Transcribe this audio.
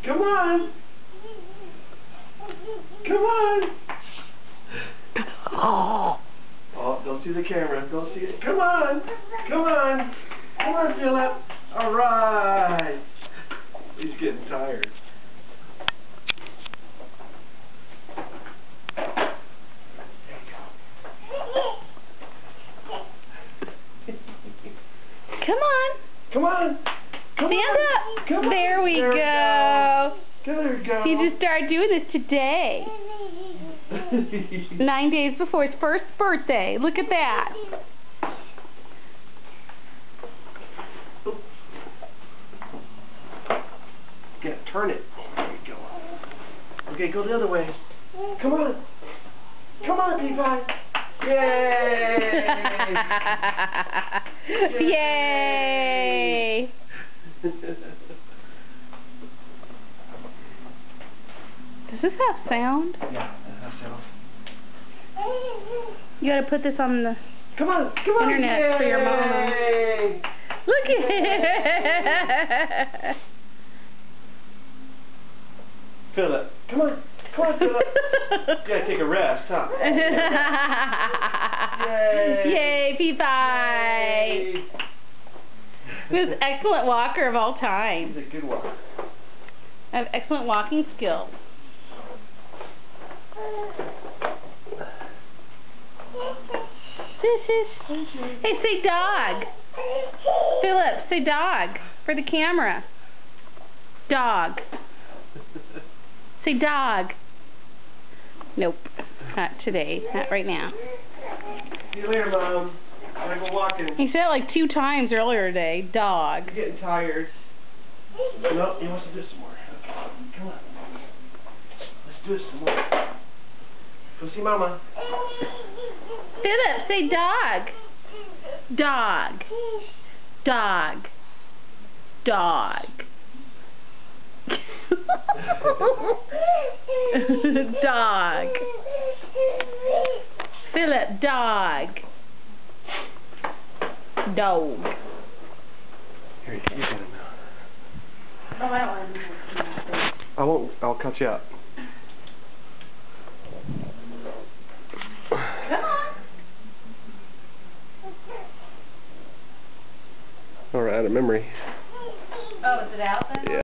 Come on. Come on. Oh, Don't see the camera. Don't see it. Come on. Come on. Come on, Philip. All right. He's getting tired. come on. Come on. Come Stand on. up. Come on. There we go. There we go. He just started doing this today. 9 days before his first birthday. Look at that. Yeah, turn it. There you go. Okay, go the other way. Come on. Come on, P5. Yay! Yay! Does this have sound? Yeah, that has sound. You gotta put this on the Come on, come on. internet Yay! for your mama. Look at it! Philip, come on. Come on, Philip. You gotta take a rest, huh? Yay! Yay, P5! Yay. He was an excellent walker of all time. He's a good one. I have excellent walking skills. Hey, say dog. Philip, say dog for the camera. Dog. Say dog. Nope, not today. Not right now. See you later, Mom. Gotta go walking. He said it like 2 times earlier today. Dog. He's getting tired. No, he wants to do some more. Come on. Let's do some more. Go see Mama. Philip, say dog. Dog. Dog. Dog. Dog. Philip, dog. Dog. Here, you get him now. Oh, I don't want to. I won't. I'll cut you up.